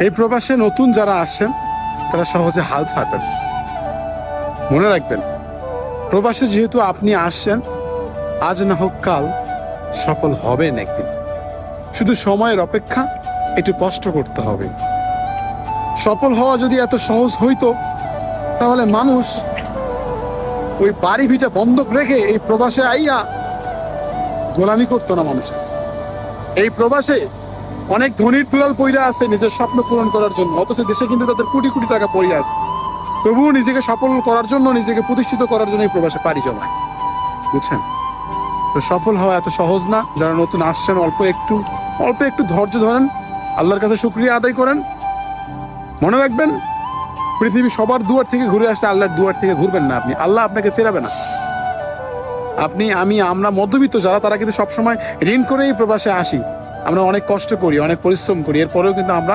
এই প্রবাসে নতুন যারা আসছেন তারা সহজে হাল ছাড়বেন। মনে রাখবেন, প্রবাসে যেহেতু আপনি আসছেন, আজ না হোক কাল সফল হবেন একদিন। শুধু সময়ের অপেক্ষা, একটু কষ্ট করতে হবে। সফল হওয়া যদি এত সহজ হইতো, তাহলে মানুষ ওই বাড়ি ভিটা বন্ধক রেখে এই প্রবাসে আইয়া গোলামি করতো না মানুষের। এই প্রবাসে অনেক ধনীর দুলাল পইরা আছে নিজের স্বপ্ন পূরণ করার জন্য, অথচ দেশে কিন্তু তাদের কোটি কোটি টাকা পইরা আছে, তবুও নিজেকে সফল করার জন্য, নিজেকে প্রতিষ্ঠিত করার জন্য এই প্রবাসে পাড়ি জমায়। বুঝছেন? তো সফল হওয়া এত সহজ না। যারা নতুন আসছেন, অল্প একটু ধৈর্য ধরেন, আল্লাহর কাছে শুকরিয়া আদায় করেন। মনে রাখবেন, পৃথিবী সবার দুয়ার থেকে ঘুরে আসলে আল্লাহর দুয়ার থেকে ঘুরবেন না আপনি, আল্লাহ আপনাকে ফেরাবে না। আপনি, আমি, আমরা মধ্যবিত্ত যারা, তারা কিন্তু সবসময় ঋণ করেই প্রবাসে আসি। আমরা অনেক কষ্ট করি, অনেক পরিশ্রম করি, এরপরেও কিন্তু আমরা